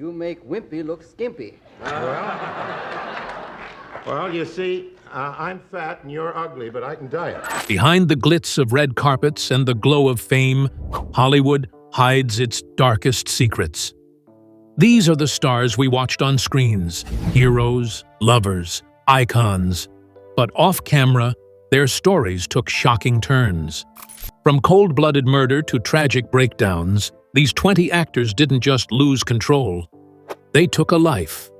You make Wimpy look skimpy. Well, you see, I'm fat and you're ugly, but I can diet. Behind the glitz of red carpets and the glow of fame, Hollywood hides its darkest secrets. These are the stars we watched on screens, heroes, lovers, icons. But off-camera, their stories took shocking turns. From cold-blooded murder to tragic breakdowns, these 20 actors didn't just lose control. They took a life,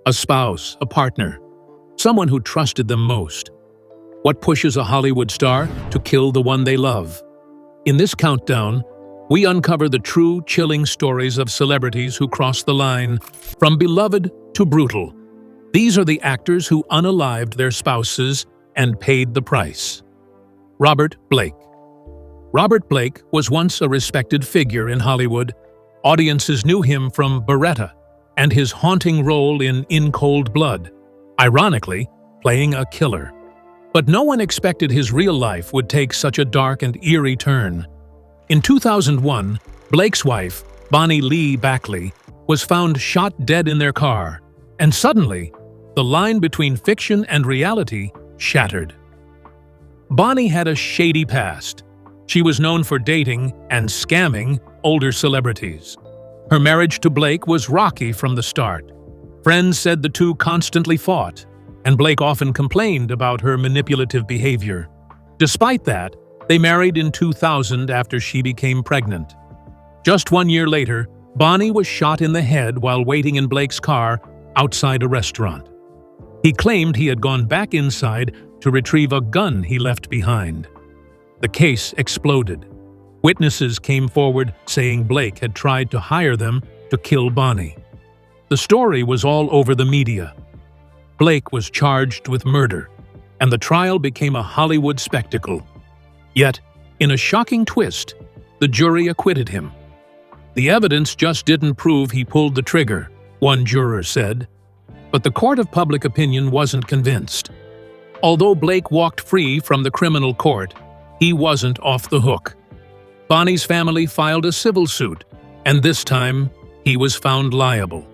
a spouse, a partner, someone who trusted them most. What pushes a Hollywood star to kill the one they love? In this countdown, we uncover the true, chilling stories of celebrities who cross the line, from beloved to brutal. These are the actors who unalived their spouses and paid the price. Robert Blake. Robert Blake was once a respected figure in Hollywood. Audiences knew him from Beretta and his haunting role in Cold Blood, ironically, playing a killer. But no one expected his real life would take such a dark and eerie turn. In 2001, Blake's wife, Bonnie Lee Backley, was found shot dead in their car, and suddenly, the line between fiction and reality shattered. Bonnie had a shady past. She was known for dating and scamming older celebrities. Her marriage to Blake was rocky from the start. Friends said the two constantly fought, and Blake often complained about her manipulative behavior. Despite that, they married in 2000 after she became pregnant. Just 1 year later, Bonnie was shot in the head while waiting in Blake's car outside a restaurant. He claimed he had gone back inside to retrieve a gun he left behind. The case exploded. Witnesses came forward saying Blake had tried to hire them to kill Bonnie. The story was all over the media. Blake was charged with murder, and the trial became a Hollywood spectacle. Yet, in a shocking twist, the jury acquitted him. The evidence just didn't prove he pulled the trigger, one juror said. But the court of public opinion wasn't convinced. Although Blake walked free from the criminal court, he wasn't off the hook. Bonnie's family filed a civil suit, and this time, he was found liable.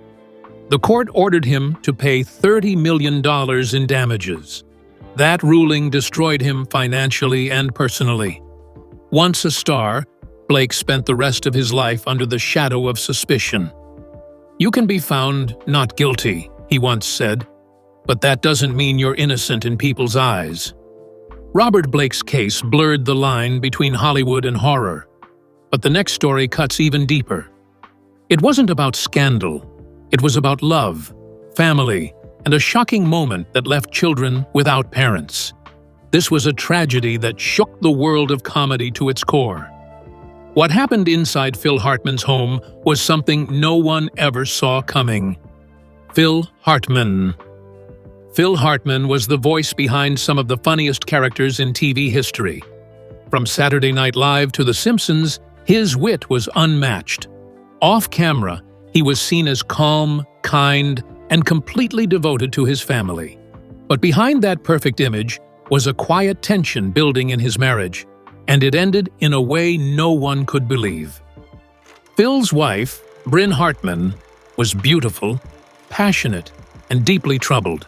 The court ordered him to pay $30 million in damages. That ruling destroyed him financially and personally. Once a star, Blake spent the rest of his life under the shadow of suspicion. "You can be found not guilty," he once said, "but that doesn't mean you're innocent in people's eyes." Robert Blake's case blurred the line between Hollywood and horror. But the next story cuts even deeper. It wasn't about scandal. It was about love, family, and a shocking moment that left children without parents. This was a tragedy that shook the world of comedy to its core. What happened inside Phil Hartman's home was something no one ever saw coming. Phil Hartman. Phil Hartman was the voice behind some of the funniest characters in TV history. From Saturday Night Live to The Simpsons, his wit was unmatched. Off camera, he was seen as calm, kind, and completely devoted to his family. But behind that perfect image was a quiet tension building in his marriage, and it ended in a way no one could believe. Phil's wife, Bryn Hartman, was beautiful, passionate, and deeply troubled.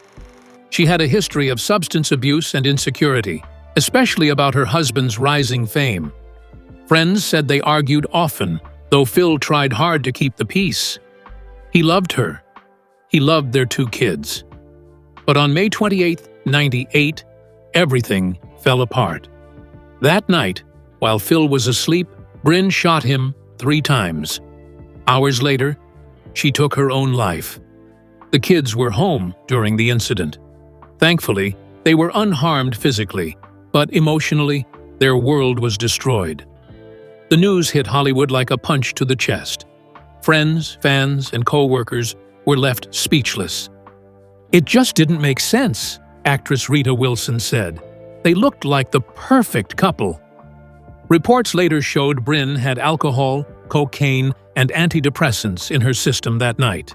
She had a history of substance abuse and insecurity, especially about her husband's rising fame. Friends said they argued often, though Phil tried hard to keep the peace. He loved her. He loved their 2 kids. But on May 28, 1998, everything fell apart. That night, while Phil was asleep, Bryn shot him 3 times. Hours later, she took her own life. The kids were home during the incident. Thankfully, they were unharmed physically, but emotionally, their world was destroyed. The news hit Hollywood like a punch to the chest. Friends, fans, and co-workers were left speechless. "It just didn't make sense," actress Rita Wilson said. "They looked like the perfect couple." Reports later showed Bryn had alcohol, cocaine, and antidepressants in her system that night.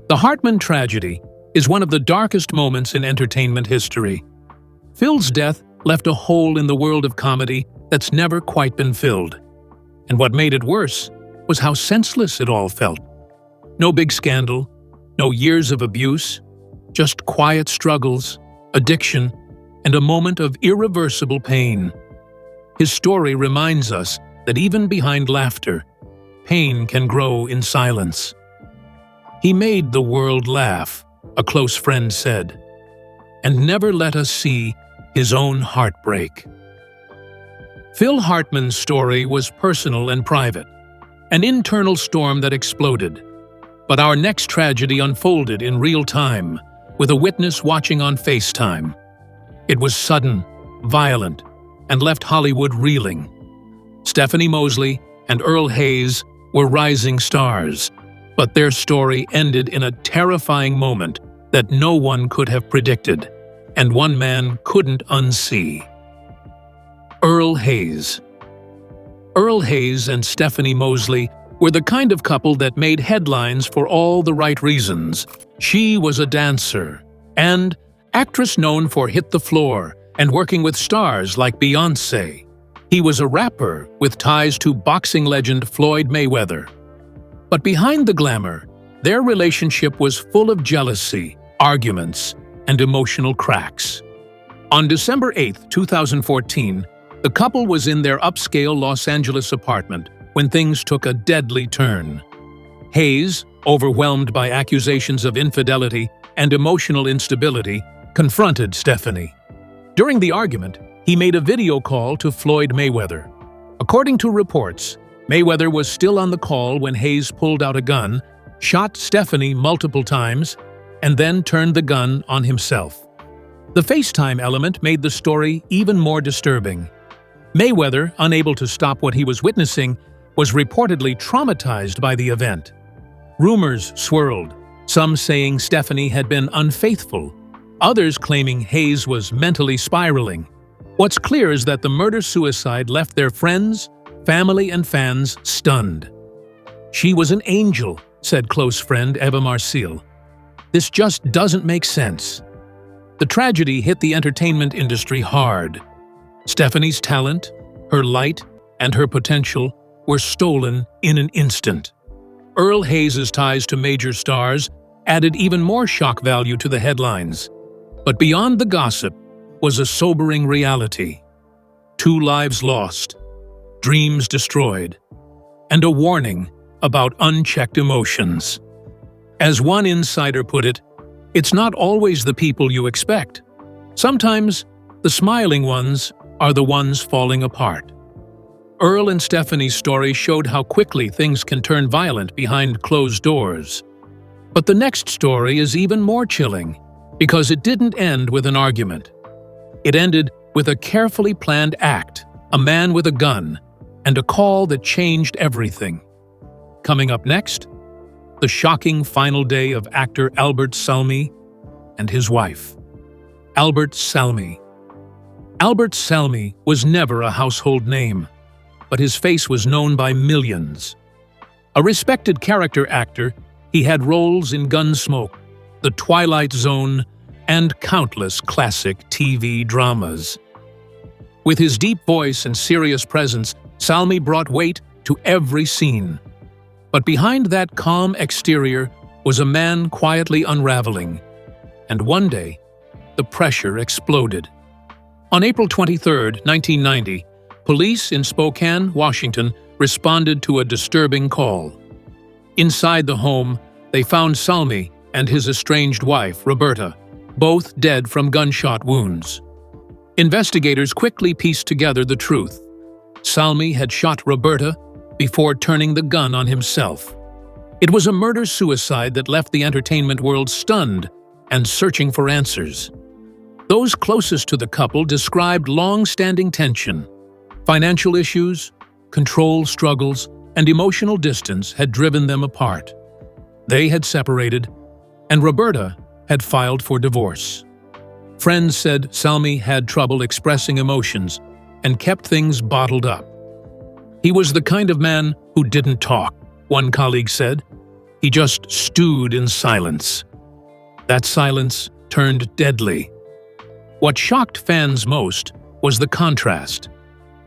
The Hartman tragedy is one of the darkest moments in entertainment history. Phil's death left a hole in the world of comedy that's never quite been filled. And what made it worse was how senseless it all felt. No big scandal, no years of abuse, just quiet struggles, addiction, and a moment of irreversible pain. His story reminds us that even behind laughter, pain can grow in silence. He made the world laugh, a close friend said, and never let us see his own heartbreak. Phil Hartman's story was personal and private, an internal storm that exploded. But our next tragedy unfolded in real time, with a witness watching on FaceTime. It was sudden, violent, and left Hollywood reeling. Stephanie Mosley and Earl Hayes were rising stars, but their story ended in a terrifying moment that no one could have predicted, and one man couldn't unsee. Earl Hayes. Earl Hayes and Stephanie Mosley were the kind of couple that made headlines for all the right reasons. She was a dancer and actress known for Hit the Floor and working with stars like Beyoncé. He was a rapper with ties to boxing legend Floyd Mayweather. But behind the glamour, their relationship was full of jealousy, arguments, and emotional cracks. On December 8, 2014, the couple was in their upscale Los Angeles apartment when things took a deadly turn. Hayes, overwhelmed by accusations of infidelity and emotional instability, confronted Stephanie. During the argument, he made a video call to Floyd Mayweather. According to reports, Mayweather was still on the call when Hayes pulled out a gun, shot Stephanie multiple times, and then turned the gun on himself. The FaceTime element made the story even more disturbing. Mayweather, unable to stop what he was witnessing, was reportedly traumatized by the event. Rumors swirled, some saying Stephanie had been unfaithful, others claiming Hayes was mentally spiraling. What's clear is that the murder-suicide left their friends, family, and fans stunned. "She was an angel," said close friend Eva Marcille. "This just doesn't make sense." The tragedy hit the entertainment industry hard. Stephanie's talent, her light, and her potential were stolen in an instant. Earl Hayes' ties to major stars added even more shock value to the headlines. But beyond the gossip was a sobering reality. 2 lives lost, dreams destroyed, and a warning about unchecked emotions. As one insider put it, it's not always the people you expect. Sometimes the smiling ones are the ones falling apart. Earl and Stephanie's story showed how quickly things can turn violent behind closed doors. But the next story is even more chilling, because it didn't end with an argument. It ended with a carefully planned act, a man with a gun, and a call that changed everything. Coming up next, the shocking final day of actor Albert Salmi and his wife. Albert Salmi. Albert Salmi was never a household name, but his face was known by millions. A respected character actor, he had roles in Gunsmoke, The Twilight Zone, and countless classic TV dramas. With his deep voice and serious presence, Salmi brought weight to every scene. But behind that calm exterior was a man quietly unraveling. And one day, the pressure exploded. On April 23, 1990, police in Spokane, Washington, responded to a disturbing call. Inside the home, they found Salmi and his estranged wife, Roberta, both dead from gunshot wounds. Investigators quickly pieced together the truth. Salmi had shot Roberta before turning the gun on himself. It was a murder-suicide that left the entertainment world stunned and searching for answers. Those closest to the couple described long-standing tension. Financial issues, control struggles, and emotional distance had driven them apart. They had separated, and Roberta had filed for divorce. Friends said Salmi had trouble expressing emotions and kept things bottled up. He was the kind of man who didn't talk, one colleague said. He just stewed in silence. That silence turned deadly. What shocked fans most was the contrast.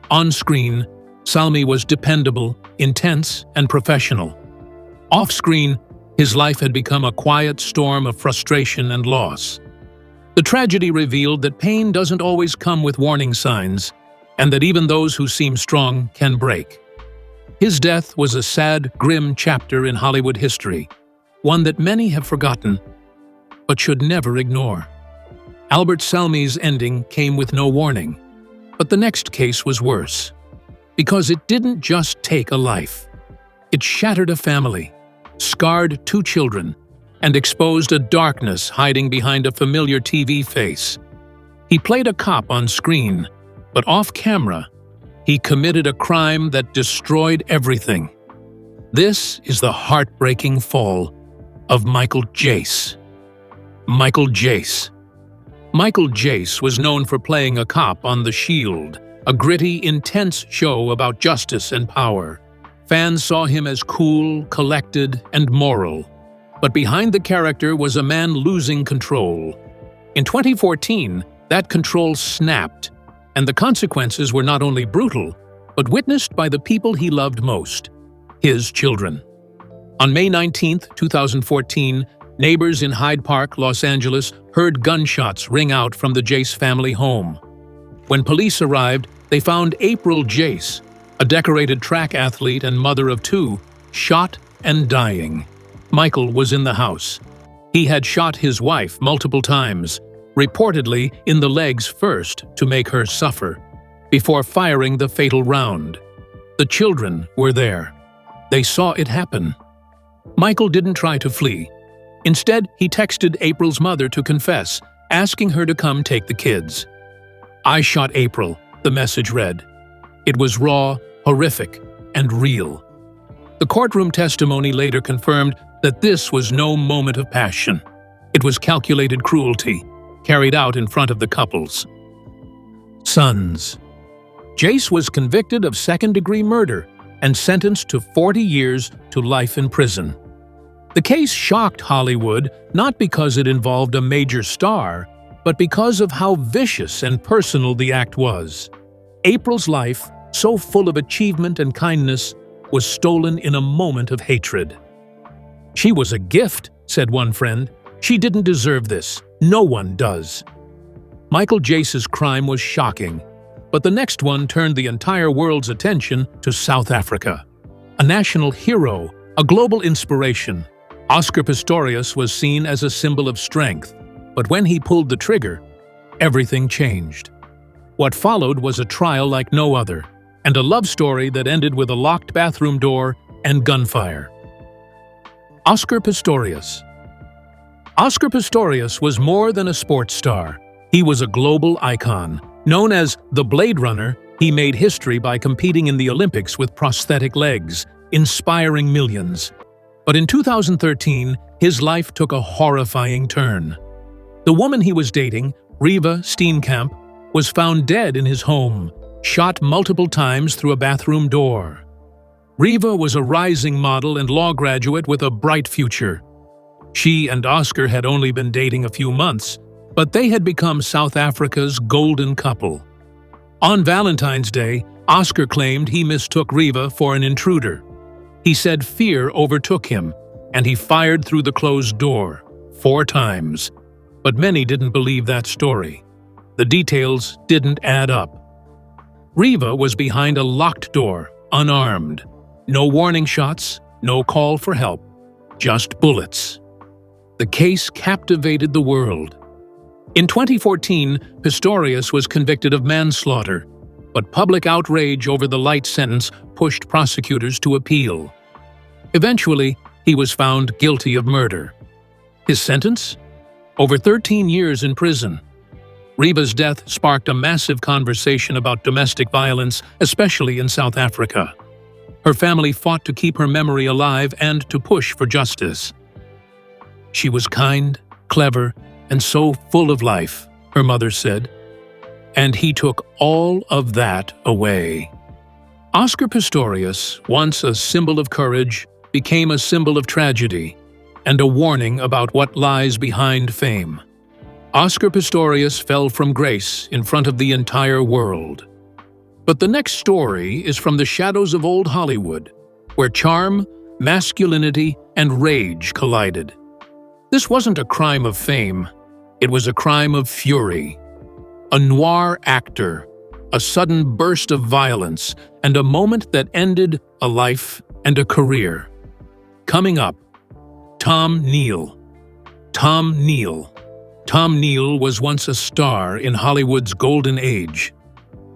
On screen, Salmi was dependable, intense, and professional. Off-screen, His life had become a quiet storm of frustration and loss. The tragedy revealed that pain doesn't always come with warning signs, and that even those who seem strong can break. His death was a sad, grim chapter in Hollywood history, one that many have forgotten, but should never ignore. Albert Salmi's ending came with no warning, but the next case was worse, because it didn't just take a life. It shattered a family, scarred 2 children, and exposed a darkness hiding behind a familiar TV face. He played a cop on screen, but off camera, he committed a crime that destroyed everything. This is the heartbreaking fall of Michael Jace. Michael Jace. Michael Jace was known for playing a cop on The Shield, a gritty, intense show about justice and power. Fans saw him as cool, collected, and moral. But behind the character was a man losing control. In 2014, that control snapped, and the consequences were not only brutal, but witnessed by the people he loved most, his children. On May 19, 2014, neighbors in Hyde Park, Los Angeles, heard gunshots ring out from the Jace family home. When police arrived, they found April Jace, a decorated track athlete and mother of 2, shot and dying. Michael was in the house. He had shot his wife multiple times, reportedly in the legs first to make her suffer, before firing the fatal round. The children were there. They saw it happen. Michael didn't try to flee. Instead, he texted April's mother to confess, asking her to come take the kids. "I shot April," the message read. It was raw, horrific, and real. The courtroom testimony later confirmed that this was no moment of passion. It was calculated cruelty, carried out in front of the couples. Sons. Jace was convicted of second-degree murder and sentenced to 40 years to life in prison. The case shocked Hollywood not because it involved a major star, but because of how vicious and personal the act was. April's life, so full of achievement and kindness, was stolen in a moment of hatred. "She was a gift," said one friend. "She didn't deserve this. No one does." Michael Jace's crime was shocking, but the next one turned the entire world's attention to South Africa. A national hero, a global inspiration, Oscar Pistorius was seen as a symbol of strength, but when he pulled the trigger, everything changed. What followed was a trial like no other, and a love story that ended with a locked bathroom door and gunfire. Oscar Pistorius. Oscar Pistorius was more than a sports star. He was a global icon. Known as the Blade Runner, he made history by competing in the Olympics with prosthetic legs, inspiring millions. But in 2013, his life took a horrifying turn. The woman he was dating, Riva Steenkamp, was found dead in his home, shot multiple times through a bathroom door. Riva was a rising model and law graduate with a bright future. She and Oscar had only been dating a few months, but they had become South Africa's golden couple. On Valentine's Day, Oscar claimed he mistook Riva for an intruder. He said fear overtook him, and he fired through the closed door 4 times. But many didn't believe that story. The details didn't add up. Riva was behind a locked door, unarmed. No warning shots, no call for help, just bullets. The case captivated the world. In 2014, Pistorius was convicted of manslaughter, but public outrage over the light sentence pushed prosecutors to appeal. Eventually, he was found guilty of murder. His sentence? Over 13 years in prison. Riva's death sparked a massive conversation about domestic violence, especially in South Africa. Her family fought to keep her memory alive and to push for justice. "She was kind, clever, and so full of life," her mother said. And he took all of that away. Oscar Pistorius, once a symbol of courage, became a symbol of tragedy and a warning about what lies behind fame. Oscar Pistorius fell from grace in front of the entire world. But the next story is from the shadows of old Hollywood, where charm, masculinity and rage collided. This wasn't a crime of fame, it was a crime of fury. A noir actor, a sudden burst of violence, and a moment that ended a life and a career. Coming up, Tom Neal. Tom Neal. Tom Neal was once a star in Hollywood's golden age.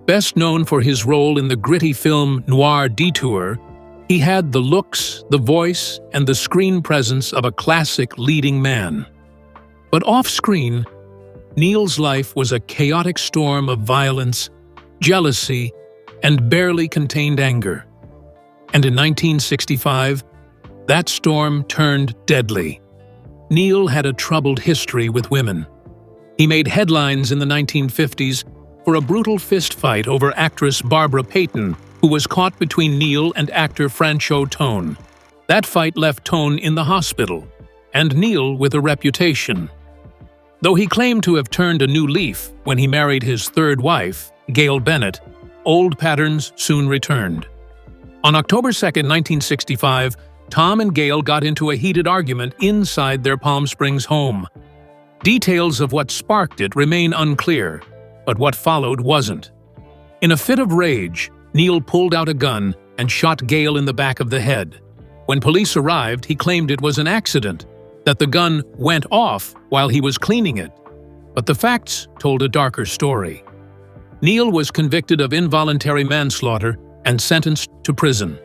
Best known for his role in the gritty film Noir Detour, he had the looks, the voice, and the screen presence of a classic leading man. But off-screen, Neal's life was a chaotic storm of violence, jealousy, and barely contained anger. And in 1965, that storm turned deadly. Neal had a troubled history with women. He made headlines in the 1950s for a brutal fistfight over actress Barbara Payton, who was caught between Neal and actor Franchot Tone. That fight left Tone in the hospital, and Neal with a reputation. Though he claimed to have turned a new leaf when he married his third wife, Gail Bennett, old patterns soon returned. On October 2, 1965, Tom and Gail got into a heated argument inside their Palm Springs home. Details of what sparked it remain unclear, but what followed wasn't. In a fit of rage, Neal pulled out a gun and shot Gail in the back of the head. When police arrived, he claimed it was an accident, that the gun went off while he was cleaning it. But the facts told a darker story. Neal was convicted of involuntary manslaughter and sentenced to prison.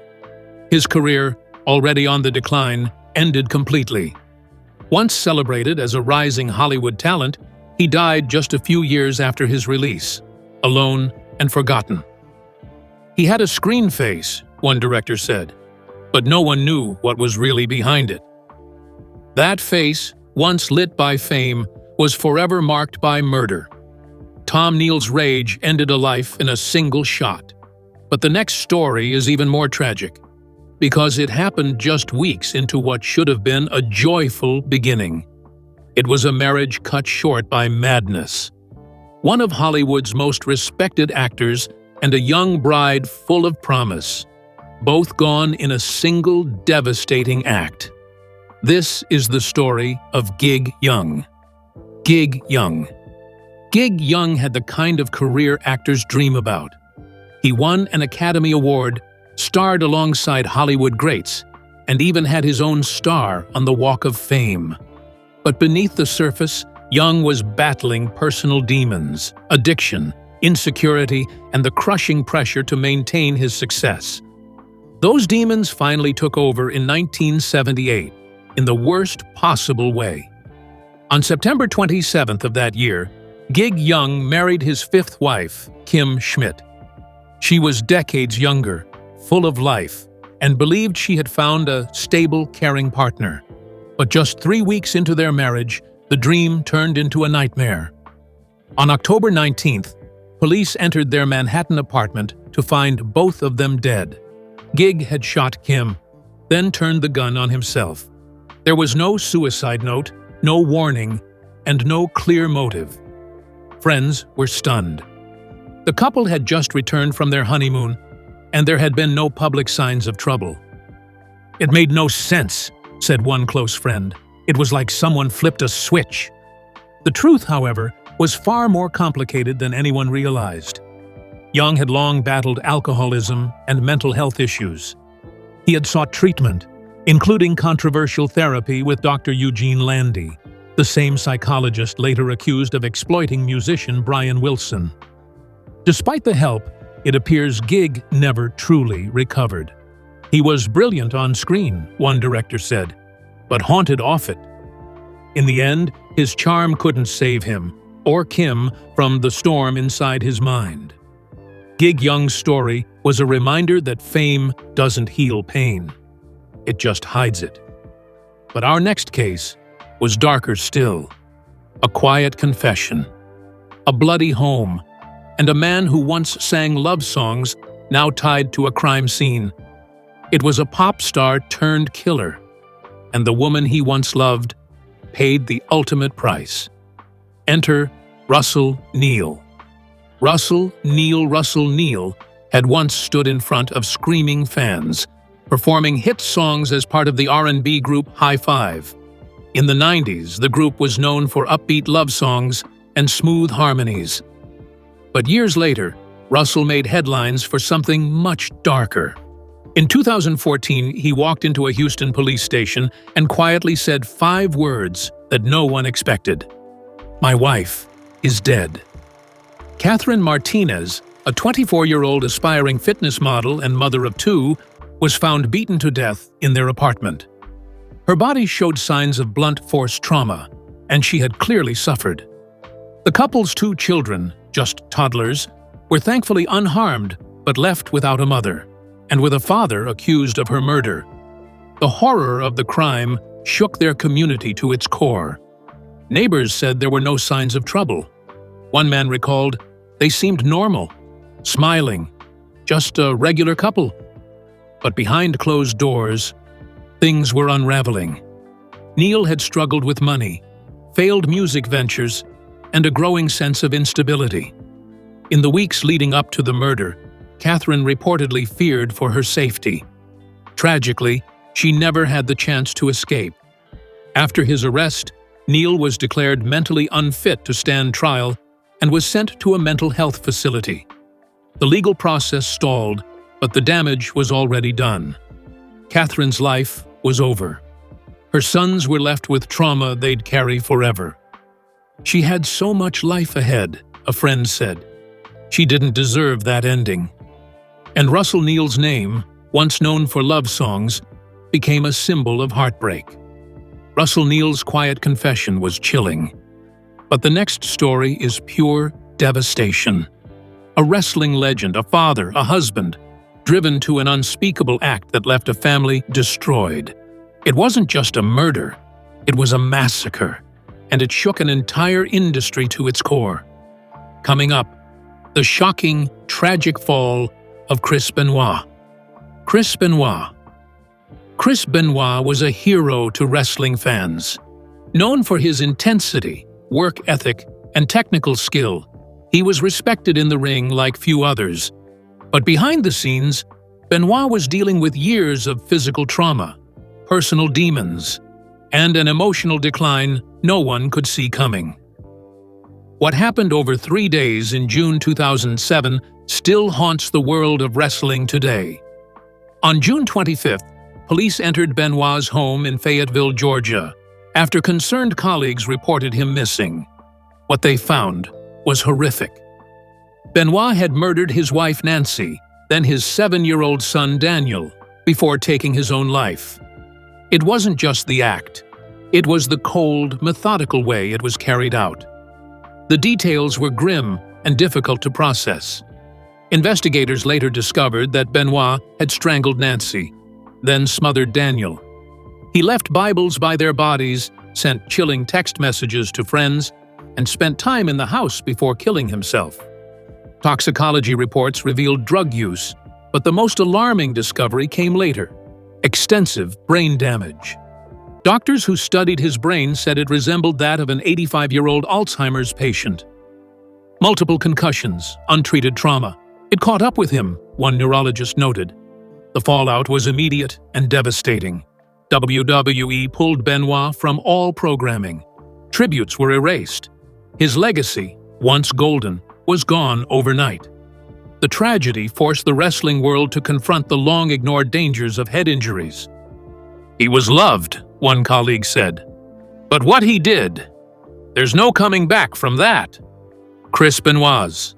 His career, already on the decline, ended completely. Once celebrated as a rising Hollywood talent, he died just a few years after his release, alone and forgotten. He had a screen face, one director said, but no one knew what was really behind it. That face, once lit by fame, was forever marked by murder. Tom Neal's rage ended a life in a single shot. But the next story is even more tragic, because it happened just weeks into what should have been a joyful beginning. It was a marriage cut short by madness. One of Hollywood's most respected actors and a young bride full of promise, both gone in a single devastating act. This is the story of Gig Young. Gig Young. Gig Young had the kind of career actors dream about. He won an Academy Award, starred alongside Hollywood greats, and even had his own star on the Walk of Fame. But beneath the surface, Young was battling personal demons, addiction, insecurity, and the crushing pressure to maintain his success. Those demons finally took over in 1978, in the worst possible way. On September 27th of that year, Gig Young married his fifth wife, Kim Schmidt. She was decades younger, full of life, and believed she had found a stable, caring partner. But just 3 weeks into their marriage, the dream turned into a nightmare. On October 19th, police entered their Manhattan apartment to find both of them dead. Gig had shot Kim, then turned the gun on himself. There was no suicide note, no warning, and no clear motive. Friends were stunned. The couple had just returned from their honeymoon, and there had been no public signs of trouble. "It made no sense," said one close friend. "It was like someone flipped a switch." The truth, however, was far more complicated than anyone realized. Young had long battled alcoholism and mental health issues. He had sought treatment, including controversial therapy with Dr. Eugene Landy, the same psychologist later accused of exploiting musician Brian Wilson. Despite the help, it appears Gig never truly recovered. He was brilliant on screen, one director said, but haunted off it. In the end, his charm couldn't save him, or Kim, from the storm inside his mind. Gig Young's story was a reminder that fame doesn't heal pain. It just hides it. But our next case was darker still. A quiet confession, a bloody home, and a man who once sang love songs now tied to a crime scene. It was a pop star turned killer, and the woman he once loved paid the ultimate price. Enter Russell Neal. Russell Neal had once stood in front of screaming fans, performing hit songs as part of the R&B group High Five. In the 90s, the group was known for upbeat love songs and smooth harmonies. But years later, Russell made headlines for something much darker. In 2014, he walked into a Houston police station and quietly said 5 words that no one expected. "My wife is dead." Catherine Martinez, a 24-year-old aspiring fitness model and mother of 2, was found beaten to death in their apartment. Her body showed signs of blunt force trauma, and she had clearly suffered. The couple's 2 children, just toddlers, were thankfully unharmed but left without a mother, and with a father accused of her murder. The horror of the crime shook their community to its core. Neighbors said there were no signs of trouble. One man recalled, "They seemed normal, smiling, just a regular couple." But behind closed doors, things were unraveling. Neil had struggled with money, failed music ventures, and a growing sense of instability. In the weeks leading up to the murder, Catherine reportedly feared for her safety. Tragically, she never had the chance to escape. After his arrest, Neil was declared mentally unfit to stand trial and was sent to a mental health facility. The legal process stalled, but the damage was already done. Catherine's life was over. Her sons were left with trauma they'd carry forever. "She had so much life ahead," a friend said. "She didn't deserve that ending." And Russell Neil's name, once known for love songs, became a symbol of heartbreak. Russell Neil's quiet confession was chilling. But the next story is pure devastation. A wrestling legend, a father, a husband, driven to an unspeakable act that left a family destroyed. It wasn't just a murder, it was a massacre, and it shook an entire industry to its core. Coming up, the shocking, tragic fall of Chris Benoit. Chris Benoit. Chris Benoit was a hero to wrestling fans. Known for his intensity, work ethic, and technical skill, he was respected in the ring like few others. But behind the scenes, Benoit was dealing with years of physical trauma, personal demons, and an emotional decline no one could see coming. What happened over 3 days in June 2007 still haunts the world of wrestling today. On June 25th, police entered Benoit's home in Fayetteville, Georgia, after concerned colleagues reported him missing. What they found was horrific. Benoit had murdered his wife Nancy, then his 7-year-old son Daniel, before taking his own life. It wasn't just the act. It was the cold, methodical way it was carried out. The details were grim and difficult to process. Investigators later discovered that Benoit had strangled Nancy, then smothered Daniel. He left Bibles by their bodies, sent chilling text messages to friends, and spent time in the house before killing himself. Toxicology reports revealed drug use, but the most alarming discovery came later: extensive brain damage. Doctors who studied his brain said it resembled that of an 85-year-old Alzheimer's patient. Multiple concussions, untreated trauma. It caught up with him, one neurologist noted. The fallout was immediate and devastating. WWE pulled Benoit from all programming. Tributes were erased. His legacy, once golden, was gone overnight. The tragedy forced the wrestling world to confront the long-ignored dangers of head injuries. "He was loved," one colleague said. "But what he did, there's no coming back from that." Chris Benoit's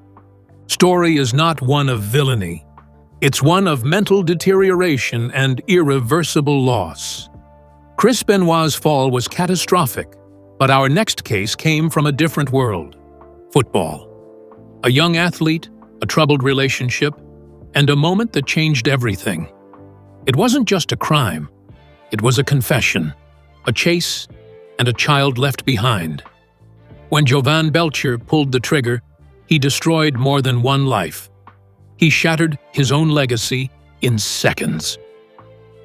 story is not one of villainy. It's one of mental deterioration and irreversible loss. Chris Benoit's fall was catastrophic, but our next case came from a different world: football. A young athlete, a troubled relationship, and a moment that changed everything. It wasn't just a crime. It was a confession, a chase, and a child left behind. When Jovan Belcher pulled the trigger, he destroyed more than one life. He shattered his own legacy in seconds.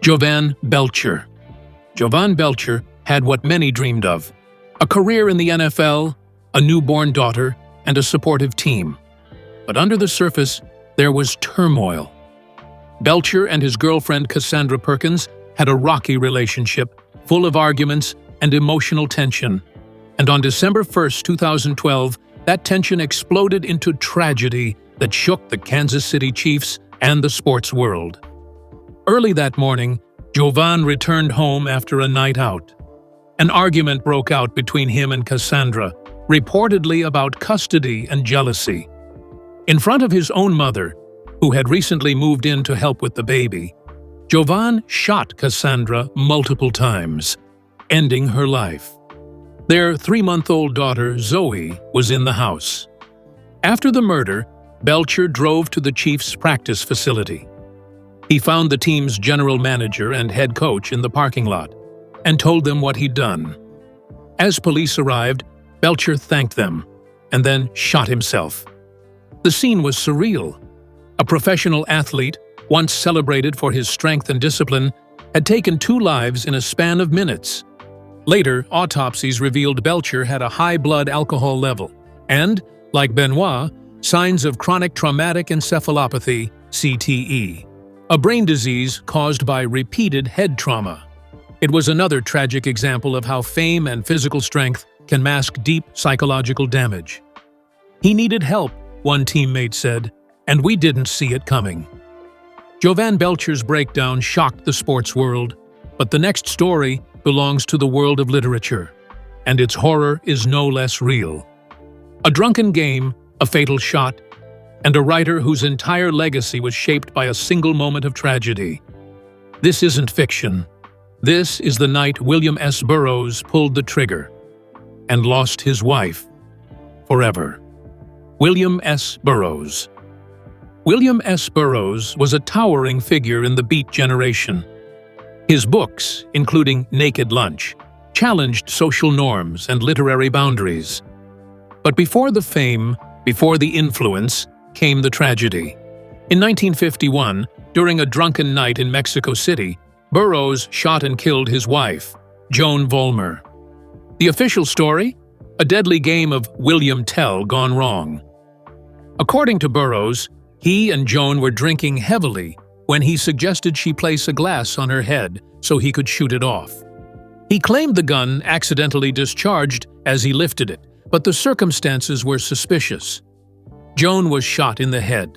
Jovan Belcher. Jovan Belcher had what many dreamed of: a career in the NFL, a newborn daughter, and a supportive team. But under the surface, there was turmoil. Belcher and his girlfriend Cassandra Perkins had a rocky relationship, full of arguments and emotional tension. And on December 1, 2012, that tension exploded into tragedy that shook the Kansas City Chiefs and the sports world. Early that morning, Jovan returned home after a night out. An argument broke out between him and Cassandra, reportedly about custody and jealousy. In front of his own mother, who had recently moved in to help with the baby, Jovan shot Cassandra multiple times, ending her life. Their 3-month-old daughter, Zoe, was in the house. After the murder, Belcher drove to the Chiefs' practice facility. He found the team's general manager and head coach in the parking lot and told them what he'd done. As police arrived, Belcher thanked them and then shot himself. The scene was surreal. A professional athlete, once celebrated for his strength and discipline, had taken 2 lives in a span of minutes. Later, autopsies revealed Belcher had a high blood alcohol level and, like Benoit, signs of chronic traumatic encephalopathy, CTE, a brain disease caused by repeated head trauma. It was another tragic example of how fame and physical strength can mask deep psychological damage. "He needed help," one teammate said, "and we didn't see it coming." Jovan Belcher's breakdown shocked the sports world, but the next story belongs to the world of literature, and its horror is no less real. A drunken game, a fatal shot, and a writer whose entire legacy was shaped by a single moment of tragedy. This isn't fiction. This is the night William S. Burroughs pulled the trigger and lost his wife forever. William S. Burroughs. William S. Burroughs was a towering figure in the Beat generation. His books, including Naked Lunch, challenged social norms and literary boundaries. But before the fame, before the influence, came the tragedy. In 1951, during a drunken night in Mexico City, Burroughs shot and killed his wife, Joan Vollmer. The official story? A deadly game of William Tell gone wrong. According to Burroughs, he and Joan were drinking heavily when he suggested she place a glass on her head so he could shoot it off. He claimed the gun accidentally discharged as he lifted it, but the circumstances were suspicious. Joan was shot in the head.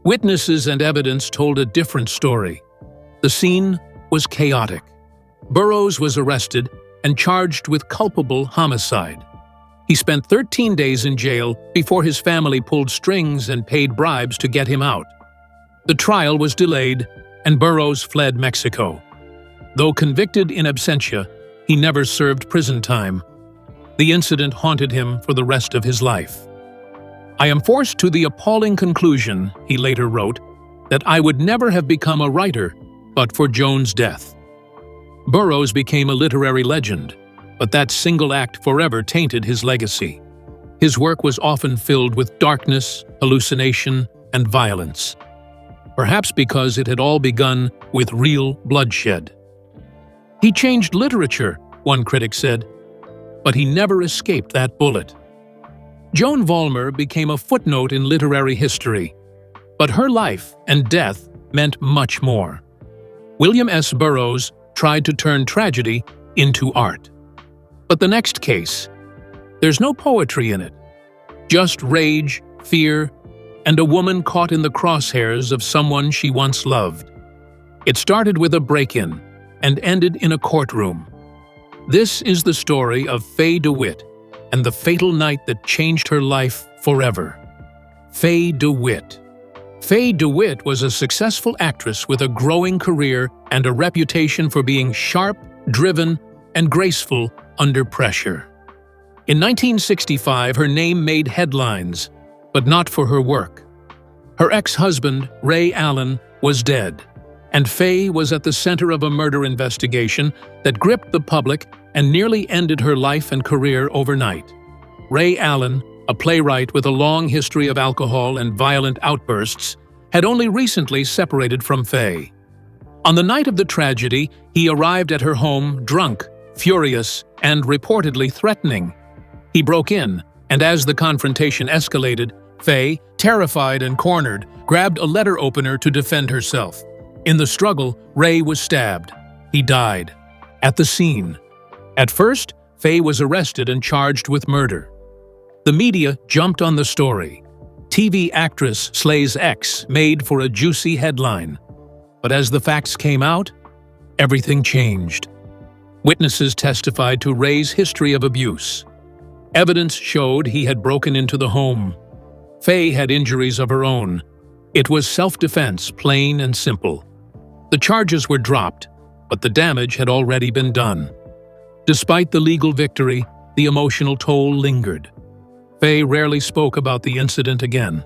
Witnesses and evidence told a different story. The scene was chaotic. Burroughs was arrested and charged with culpable homicide. He spent 13 days in jail before his family pulled strings and paid bribes to get him out. The trial was delayed, and Burroughs fled Mexico. Though convicted in absentia, he never served prison time. The incident haunted him for the rest of his life. "I am forced to the appalling conclusion," he later wrote, "that I would never have become a writer but for Joan's death." Burroughs became a literary legend, but that single act forever tainted his legacy. His work was often filled with darkness, hallucination, and violence. Perhaps because it had all begun with real bloodshed. "He changed literature," one critic said, but he never escaped that bullet. Joan Vollmer became a footnote in literary history, but her life and death meant much more. William S. Burroughs tried to turn tragedy into art. But the next case, there's no poetry in it. Just rage, fear, and a woman caught in the crosshairs of someone she once loved. It started with a break-in and ended in a courtroom. This is the story of Faye DeWitt and the fatal night that changed her life forever. Faye DeWitt. Faye DeWitt was a successful actress with a growing career and a reputation for being sharp, driven, and graceful under pressure. In 1965, her name made headlines, but not for her work. Her ex-husband, Ray Allen, was dead, and Faye was at the center of a murder investigation that gripped the public and nearly ended her life and career overnight. Ray Allen, a playwright with a long history of alcohol and violent outbursts, had only recently separated from Faye. On the night of the tragedy, he arrived at her home drunk, furious, and reportedly threatening. He broke in, and as the confrontation escalated, Faye, terrified and cornered, grabbed a letter opener to defend herself. In the struggle, Ray was stabbed. He died. At the scene. At first, Faye was arrested and charged with murder. The media jumped on the story. TV actress slays ex made for a juicy headline. But as the facts came out, everything changed. Witnesses testified to Ray's history of abuse. Evidence showed he had broken into the home. Faye had injuries of her own. It was self-defense, plain and simple. The charges were dropped, but the damage had already been done. Despite the legal victory, the emotional toll lingered. Faye rarely spoke about the incident again.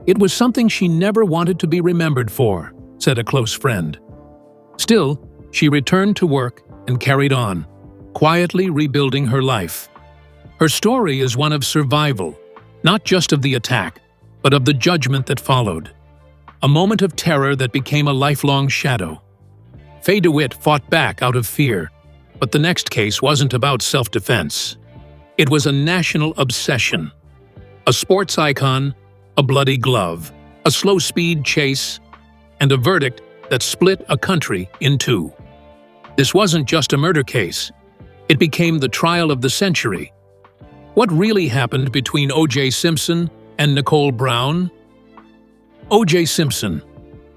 It was something she never wanted to be remembered for, said a close friend. Still, she returned to work and carried on, quietly rebuilding her life. Her story is one of survival, not just of the attack, but of the judgment that followed. A moment of terror that became a lifelong shadow. Faye DeWitt fought back out of fear, but the next case wasn't about self-defense. It was a national obsession. A sports icon, a bloody glove, a slow-speed chase, and a verdict that split a country in two. This wasn't just a murder case. It became the trial of the century. What really happened between O.J. Simpson and Nicole Brown? O.J. Simpson.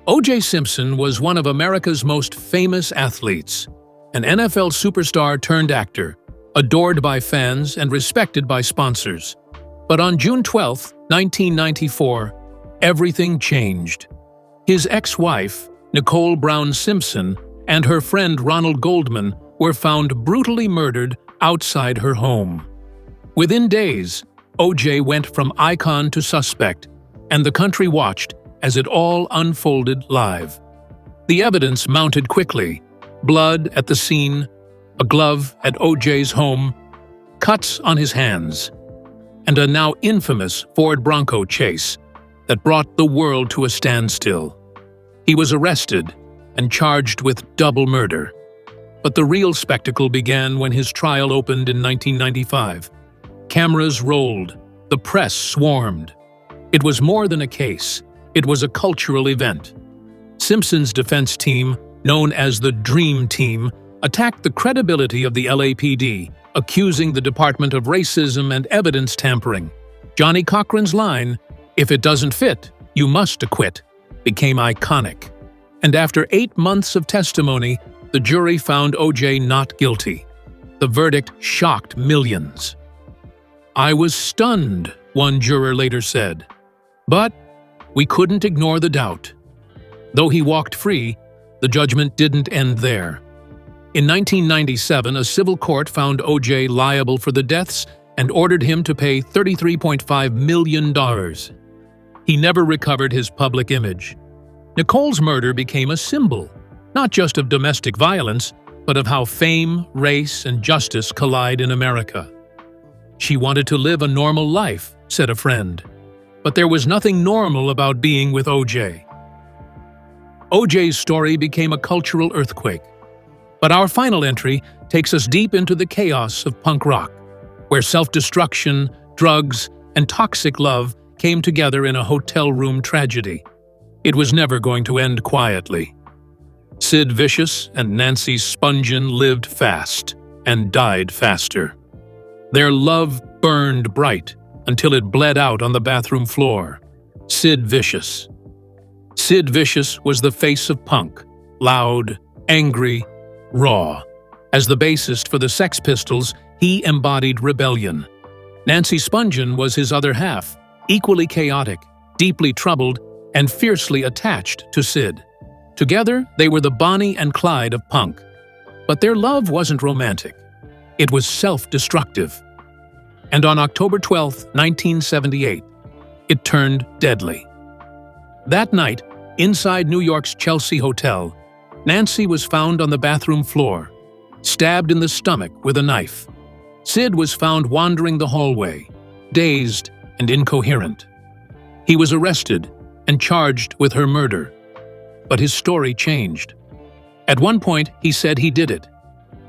O.J. Simpson was one of America's most famous athletes, an NFL superstar turned actor, adored by fans and respected by sponsors. But on June 12, 1994, everything changed. His ex-wife, Nicole Brown Simpson, and her friend Ronald Goldman were found brutally murdered outside her home. Within days, O.J. went from icon to suspect, and the country watched as it all unfolded live. The evidence mounted quickly: blood at the scene, a glove at O.J.'s home, cuts on his hands, and a now infamous Ford Bronco chase that brought the world to a standstill. He was arrested and charged with double murder. But the real spectacle began when his trial opened in 1995. Cameras rolled, the press swarmed. It was more than a case, it was a cultural event. Simpson's defense team, known as the Dream Team, attacked the credibility of the LAPD, accusing the department of racism and evidence tampering. Johnny Cochran's line, "If it doesn't fit, you must acquit," became iconic. And after 8 months of testimony, the jury found O.J. not guilty. The verdict shocked millions. "I was stunned," one juror later said. But we couldn't ignore the doubt. Though he walked free, the judgment didn't end there. In 1997, a civil court found O.J. liable for the deaths and ordered him to pay $33.5 million. He never recovered his public image. Nicole's murder became a symbol, not just of domestic violence, but of how fame, race, and justice collide in America. "She wanted to live a normal life," said a friend. But there was nothing normal about being with O.J. O.J.'s story became a cultural earthquake. But our final entry takes us deep into the chaos of punk rock, where self-destruction, drugs, and toxic love came together in a hotel room tragedy. It was never going to end quietly. Sid Vicious and Nancy Spungen lived fast and died faster. Their love burned bright until it bled out on the bathroom floor. Sid Vicious. Sid Vicious was the face of punk, loud, angry, raw. As the bassist for the Sex Pistols, he embodied rebellion. Nancy Spungen was his other half, equally chaotic, deeply troubled, and fiercely attached to Sid. Together, they were the Bonnie and Clyde of punk. But their love wasn't romantic. It was self-destructive. And on October 12, 1978, it turned deadly. That night, inside New York's Chelsea Hotel, Nancy was found on the bathroom floor, stabbed in the stomach with a knife. Sid was found wandering the hallway, dazed and incoherent. He was arrested and charged with her murder. But his story changed. At one point, he said he did it.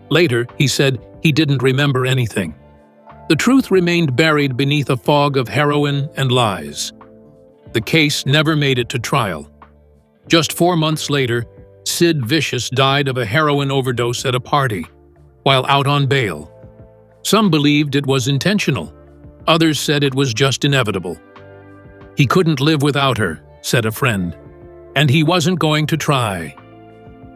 Later, he said he didn't remember anything. The truth remained buried beneath a fog of heroin and lies. The case never made it to trial. Just 4 months later, Sid Vicious died of a heroin overdose at a party, while out on bail. Some believed it was intentional. Others said it was just inevitable. "He couldn't live without her," said a friend, "and he wasn't going to try."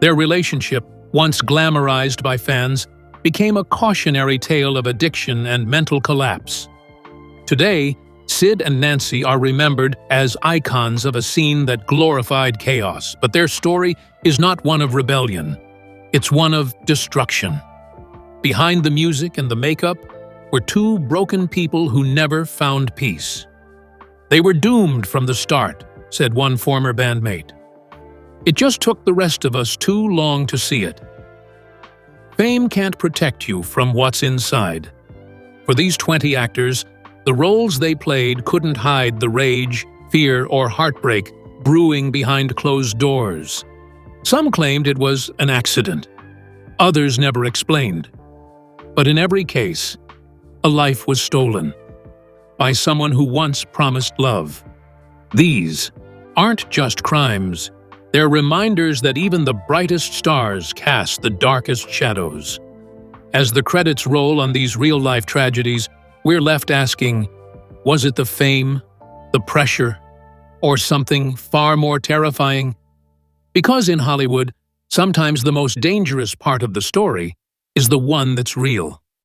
Their relationship, once glamorized by fans, became a cautionary tale of addiction and mental collapse. Today, Sid and Nancy are remembered as icons of a scene that glorified chaos, but their story is not one of rebellion. It's one of destruction. Behind the music and the makeup were two broken people who never found peace. "They were doomed from the start," said one former bandmate. "It just took the rest of us too long to see it." Fame can't protect you from what's inside. For these 20 actors, the roles they played couldn't hide the rage, fear, or heartbreak brewing behind closed doors. Some claimed it was an accident. Others never explained. But in every case, a life was stolen by someone who once promised love. These aren't just crimes. They're reminders that even the brightest stars cast the darkest shadows. As the credits roll on these real-life tragedies, we're left asking, was it the fame, the pressure, or something far more terrifying? Because in Hollywood, sometimes the most dangerous part of the story is the one that's real.